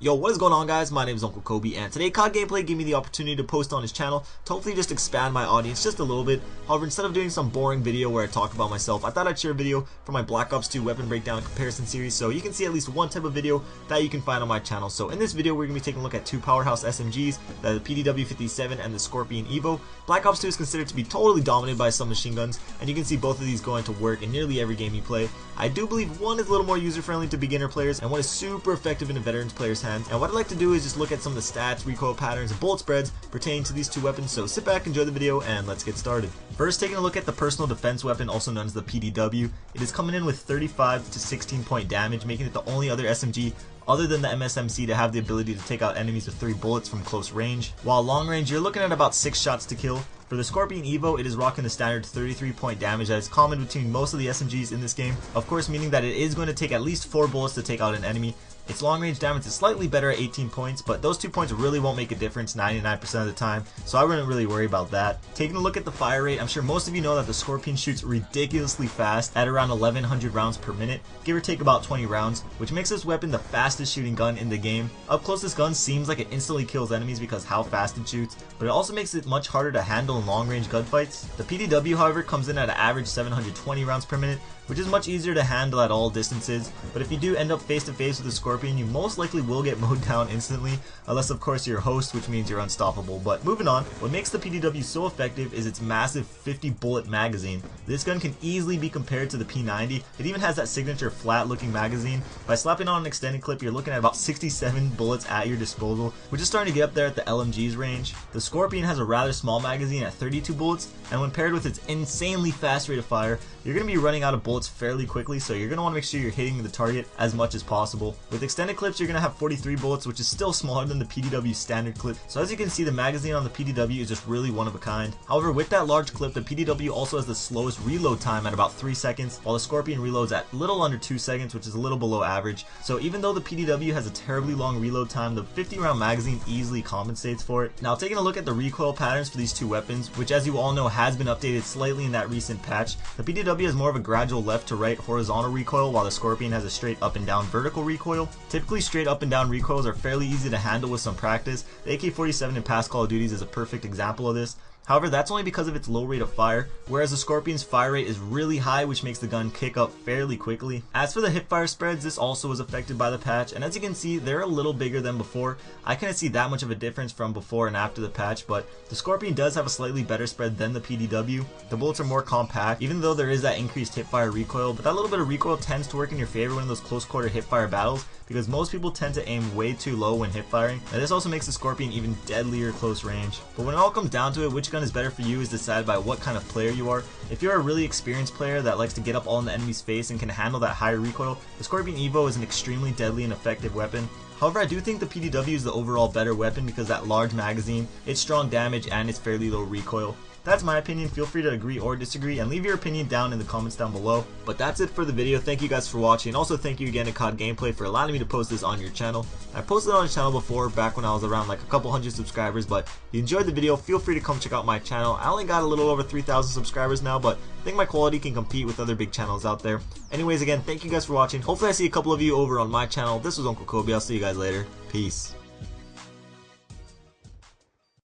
Yo, what is going on, guys? My name is Uncle Kobe, and today COD Gameplay gave me the opportunity to post on his channel to hopefully just expand my audience just a little bit. However, instead of doing some boring video where I talk about myself, I thought I'd share a video for my Black Ops 2 weapon breakdown and comparison series, so you can see at least one type of video that you can find on my channel. So in this video, we're going to be taking a look at two powerhouse SMGs, the PDW 57 and the Scorpion EVO. Black Ops 2 is considered to be totally dominated by submachine guns, and you can see both of these going to work in nearly every game you play. I do believe one is a little more user-friendly to beginner players, and one is super effective in a veterans player's hands. And what I'd like to do is just look at some of the stats, recoil patterns, and bullet spreads pertaining to these two weapons. So sit back, enjoy the video, and let's get started. First, taking a look at the personal defense weapon, also known as the PDW. It is coming in with 35 to 16 point damage, making it the only other SMG other than the MSMC to have the ability to take out enemies with 3 bullets from close range. While long range, you're looking at about 6 shots to kill. For the Scorpion EVO, it is rocking the standard 33 point damage that is common between most of the SMGs in this game, of course meaning that it is going to take at least 4 bullets to take out an enemy. Its long range damage is slightly better at 18 points, but those 2 points really won't make a difference 99% of the time, so I wouldn't really worry about that. Taking a look at the fire rate, I'm sure most of you know that the Scorpion shoots ridiculously fast at around 1100 rounds per minute, give or take about 20 rounds, which makes this weapon the fastest shooting gun in the game. Up close, this gun seems like it instantly kills enemies because how fast it shoots, but it also makes it much harder to handle in long range gunfights. The PDW, however, comes in at an average 720 rounds per minute, which is much easier to handle at all distances, but if you do end up face to face with the Scorpion, you most likely will get mowed down instantly, unless of course you're a host, which means you're unstoppable. But moving on, what makes the PDW so effective is its massive 50 bullet magazine. This gun can easily be compared to the P90. It even has that signature flat looking magazine. By slapping on an extended clip, you're looking at about 67 bullets at your disposal, which is starting to get up there at the LMG's range. The Scorpion has a rather small magazine at 32 bullets, and when paired with its insanely fast rate of fire, you're going to be running out of bullets fairly quickly, so you're going to want to make sure you're hitting the target as much as possible. With extended clips, you're going to have 43 bullets, which is still smaller than the PDW standard clip, so as you can see, the magazine on the PDW is just really one of a kind. However, with that large clip, the PDW also has the slowest reload time at about 3 seconds, while the Scorpion reloads at little under 2 seconds, which is a little below average. So even though the PDW has a terribly long reload time, the 50 round magazine easily compensates for it. Now, taking a look at the recoil patterns for these two weapons, which as you all know has been updated slightly in that recent patch, the PDW has more of a gradual left to right horizontal recoil, while the Scorpion has a straight up and down vertical recoil. Typically, straight up and down recoils are fairly easy to handle with some practice. The AK-47 in past Call of Duties is a perfect example of this. However, that's only because of its low rate of fire, whereas the Scorpion's fire rate is really high, which makes the gun kick up fairly quickly. As for the hipfire spreads, this also was affected by the patch, and as you can see, they're a little bigger than before. I couldn't see that much of a difference from before and after the patch, but the Scorpion does have a slightly better spread than the PDW. The bullets are more compact, even though there is that increased hipfire recoil, but that little bit of recoil tends to work in your favor in those close quarter hipfire battles, because most people tend to aim way too low when hipfiring, and this also makes the Scorpion even deadlier close range. But when it all comes down to it, which gun is better for you is decided by what kind of player you are. If you're a really experienced player that likes to get up all in the enemy's face and can handle that higher recoil, the Scorpion EVO is an extremely deadly and effective weapon. However, I do think the PDW is the overall better weapon because that large magazine, its strong damage, and its fairly low recoil. That's my opinion. Feel free to agree or disagree and leave your opinion down in the comments down below. But that's it for the video. Thank you guys for watching, and also thank you again to COD Gameplay for allowing me to post this on your channel. I posted on his channel before, back when I was around like a couple hundred subscribers, but if you enjoyed the video, feel free to come check out my channel. I only got a little over 3,000 subscribers now, but I think my quality can compete with other big channels out there. Anyways, again, thank you guys for watching. Hopefully I see a couple of you over on my channel. This was Uncle Kobe. I'll see you guys later. Peace.